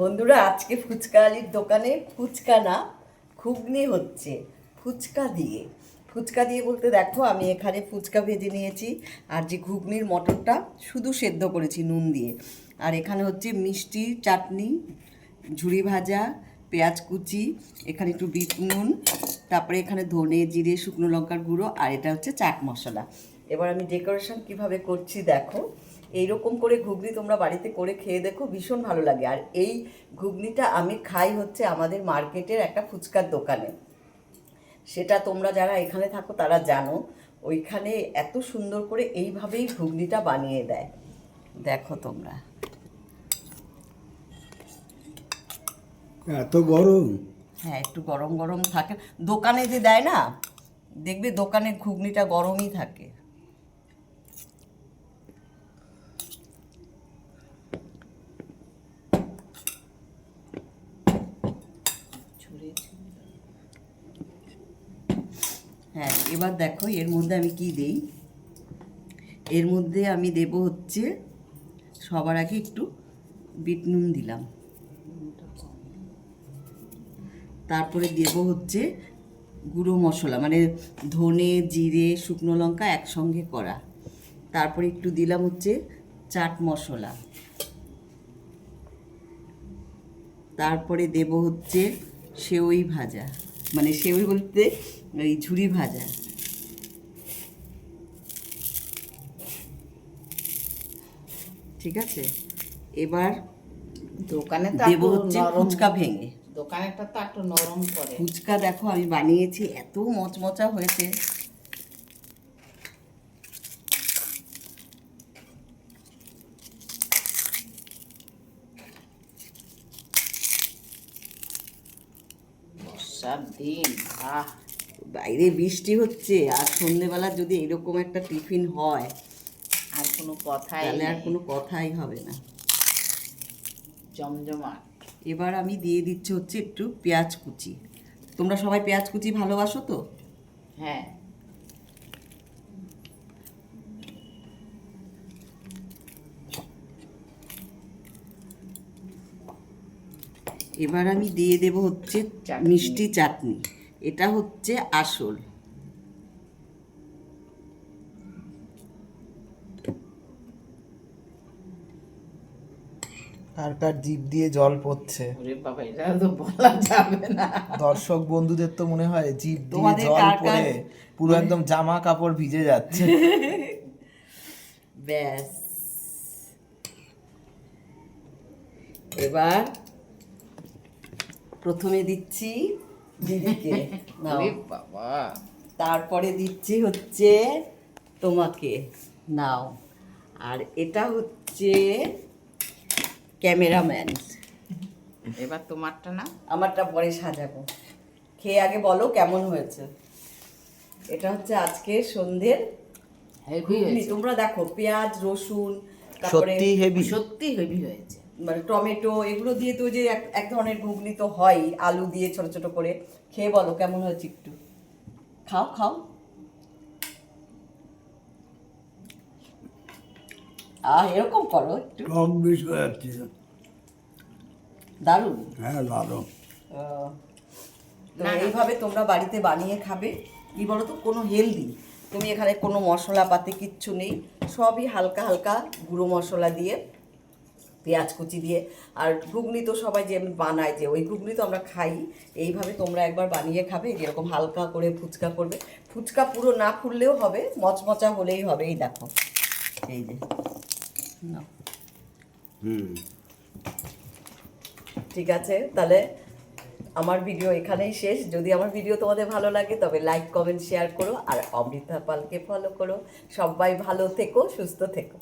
বন্ধুরা, আজকে ফুচকা আলির দোকানে ফুচকা না, ঘুগনি হচ্ছে ফুচকা দিয়ে। ফুচকা দিয়ে বলতে দেখো, আমি এখানে ফুচকা ভেজে নিয়েছি, আর যে ঘুগনির মটরটা শুধু সেদ্ধ করেছি নুন দিয়ে। আর এখানে হচ্ছে মিষ্টি চাটনি, ঝুরি ভাজা, পেঁয়াজ কুচি, এখানে একটু বিট নুন, তারপরে এখানে ধনে জিরে শুকনো লঙ্কার গুঁড়ো, আর এটা হচ্ছে চাট মশলা। এবার আমি ডেকোরেশন কিভাবে করছি দেখো। এইরকম করে ঘুগনি তোমরা বাড়িতে করে খেয়ে দেখো, ভীষণ ভালো লাগে। আর এই ঘুগনিটা আমি খাই হচ্ছে আমাদের মার্কেটের একটা ফুচকার দোকানে। সেটা তোমরা যারা এখানে থাকো তারা জানো। ওইখানে এত সুন্দর করে এইভাবেই ঘুগনিটা বানিয়ে দেয়, দেখো তোমরা। এত গরম? হ্যাঁ, একটু গরম গরম থাকে। দোকানে যে দেয় না, দেখবে দোকানের ঘুগনিটা গরমই থাকে। হ্যাঁ, এবার দেখো এর মধ্যে আমি কি দিই। এর মধ্যে আমি দেব হচ্ছে, সবার আগে একটু বিট নুন দিলাম, তারপরে দেব হচ্ছে গুঁড়ো মশলা, মানে ধনে জিরে শুকনো লঙ্কা একসঙ্গে করা। তারপরে একটু দিলাম হচ্ছে চাট মশলা। তারপরে দেব হচ্ছে সেওই ভাজা, মানে সেওই বলতে এই ঝুরি ভাজা। ঠিক আছে, এবার দোকানে তো দেব হচ্ছে ফুচকা ভেঙে। দোকানেরটা তো একটু নরম করে। ফুচকা দেখো আমি বানিয়েছি, এত মচমচা হয়েছে। বর্ষার দিন, আহ, বাইরে বৃষ্টি হচ্ছে, আর সন্ধেবেলা যদি এরকম একটা টিফিন হয়, আর কোনো কথাই তাহলে আর নেই। কোনো কথাই হবে না। জমজমাট। এবার আমি দিয়ে দিচ্ছি হচ্ছে একটু পেঁয়াজ কুচি। তোমরা সবাই পেঁয়াজ কুচি ভালোবাসো তো? হ্যাঁ, এবার আমি দিয়ে দেব হচ্ছে চাটনি। মিষ্টি চাটনি। এটা হচ্ছে আসল। কার কার জিভ দিয়ে জল পড়ছে? ওরে বাবা, এটা তো বলা যাবে না। দর্শক বন্ধুদের তো মনে হয় জিভ দিয়ে তোমাদের জল কার কার পড়ে পুরো একদম জামা কাপড় ভিজে যাচ্ছে। ব্যাস, এবার প্রথমে দিচ্ছি দিদিকে, নাও। ওরে বাবা, তারপরে দিচ্ছি হচ্ছে তোমাকে, নাও। আর এটা হচ্ছে ক্যামেরাম্যান। এবার তোমারটা না। আমারটা পরে সাজাবো। খেয়ে আগে বলো কেমন হয়েছে। এটা হচ্ছে আজকে সন্ধ্যের হেভি ঘুগনি। হয়েছে, তোমরা দেখো পেঁয়াজ রসুন, তারপরে সত্যি হেভি। সত্যি হেভি হয়েছে। মানে টমেটো, এগুলো দিয়ে তো যে এক এক ধরনের ঘুগনি তো হয়, আলু দিয়ে ছোট ছোট করে। খেয়ে বলো কেমন হয়েছে, একটু খাও খাও। এরকম করো একটু, টক বেশ হয়ে যাচ্ছে। দারুণ। হ্যাঁ, ভালো। তো এইভাবে তোমরা বাড়িতে বানিয়ে খাবে। কি বলো তো, কোনো হেলদি, তুমি এখানে কোনো মশলাপাতি কিচ্ছু নেই, সবই হালকা হালকা গুঁড়ো মশলা দিয়ে, পেঁয়াজ কুচি দিয়ে। আর ঘুগনি তো সবাই যে বানায়, যে ওই ঘুগনি তো আমরা খাই। এইভাবে তোমরা একবার বানিয়ে খাবে, যেরকম হালকা করে ফুচকা করবে। ফুচকা পুরো না ফুললেও হবে, মচমচা হলেই হবে। এই দেখো, এই যে, নাও। ঠিক আছে, তাহলে আমার ভিডিও এখানেই শেষ। যদি আমার ভিডিও তোমাদের ভালো লাগে তবে লাইক কমেন্ট শেয়ার করো, আর অমৃতা পালকে ফলো করো। সবাই ভালো থেকো, সুস্থ থেকো।